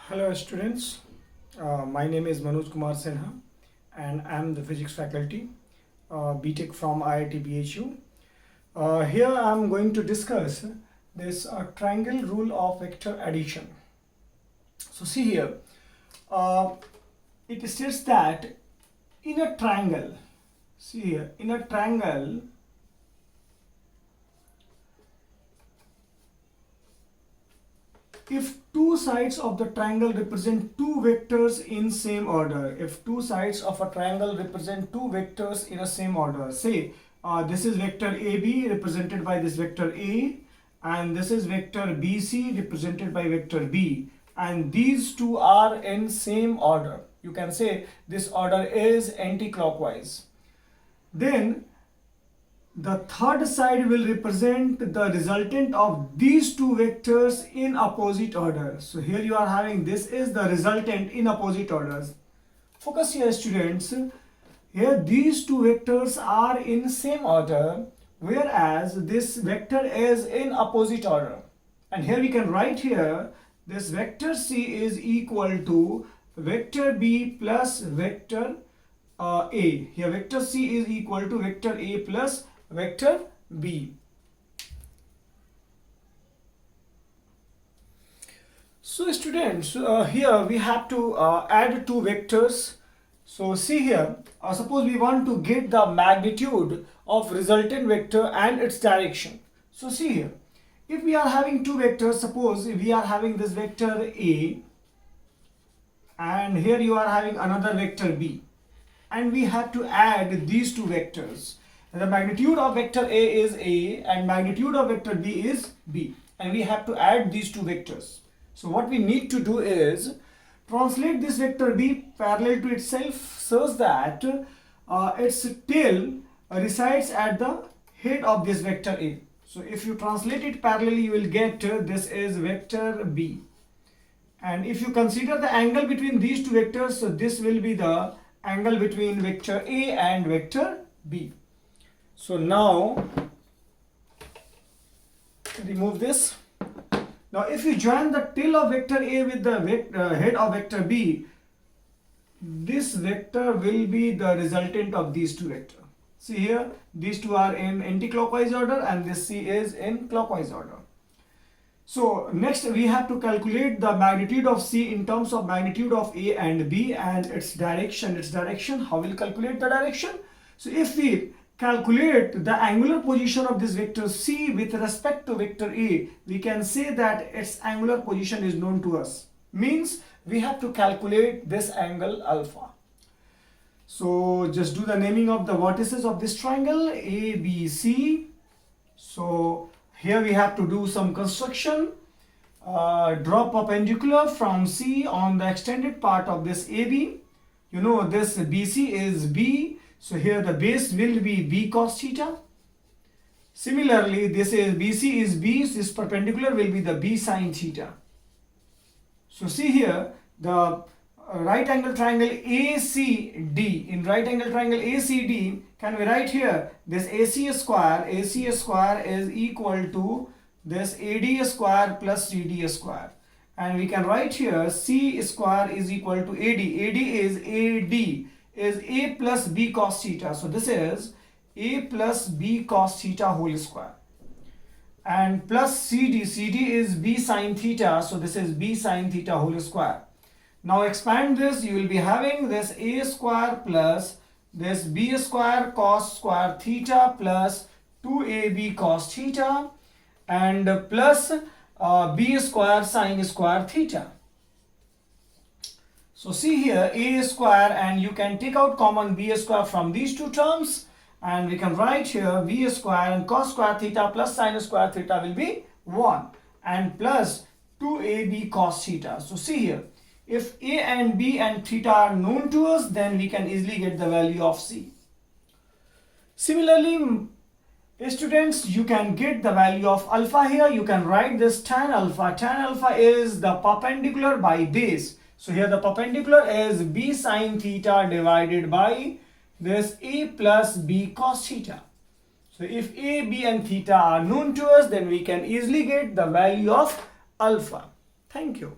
Hello students, my name is Manoj Kumar Sinha and I am the physics faculty, BTech from IIT BHU. Here I am going to discuss this triangle rule of vector addition. So see here, it states that in a triangle, see here, in a triangle, if two sides of the triangle represent two vectors in same order, if two sides of a triangle represent two vectors in a same order, say this is vector AB represented by this vector A, and this is vector BC represented by vector B, and these two are in same order. You can say this order is anti-clockwise. Then the third side will represent the resultant of these two vectors in opposite order. So here you are having this is the resultant in opposite orders. Focus here students. Here these two vectors are in same order, whereas this vector is in opposite order. And here we can write here this vector C is equal to vector B plus vector A. Here vector C is equal to vector A plus vector B. So students, here we have to add two vectors. So see here, suppose we want to get the magnitude of resultant vector and its direction. So see here, if we are having two vectors, suppose we are having this vector A and here you are having another vector B, and we have to add these two vectors. The magnitude of vector A is A and magnitude of vector B is B, and we have to add these two vectors. So what we need to do is translate this vector B parallel to itself such that its tail resides at the head of this vector A. So if you translate it parallelly, you will get this is vector B, and if you consider the angle between these two vectors, so this will be the angle between vector A and vector B. So now remove this. Now if you join the tail of vector A with the head of vector B, this vector will be the resultant of these two vectors. See here, these two are in anti-clockwise order and this C is in clockwise order. So next we have to calculate the magnitude of C in terms of magnitude of A and B and its direction. How will calculate the direction? So if we calculate the angular position of this vector C with respect to vector A, we can say that its angular position is known to us. Means we have to calculate this angle alpha. So just do the naming of the vertices of this triangle ABC. So here we have to do some construction. Draw perpendicular from C on the extended part of this AB. You know this BC is B. So here the base will be B cos theta. Similarly, this is BC is B, so this perpendicular will be the B sin theta. So see here, the right angle triangle ACD, in right angle triangle ACD, can we write here this AC square is equal to this AD square plus CD square. And we can write here C square is equal to AD is A plus B cos theta. So this is A plus B cos theta whole square. And plus CD is B sin theta. So this is B sin theta whole square. Now expand this, you will be having this A square plus this B square cos square theta plus 2AB cos theta and plus B square sin square theta. So see here A square, and you can take out common B square from these two terms, and we can write here B square and cos square theta plus sin square theta will be 1 and plus 2AB cos theta. So see here, if A and B and theta are known to us, then we can easily get the value of C. Similarly, students, you can get the value of alpha here. You can write this tan alpha. Tan alpha is the perpendicular by base. So here the perpendicular is B sin theta divided by this A plus B cos theta. So if A, B and theta are known to us, then we can easily get the value of alpha. Thank you.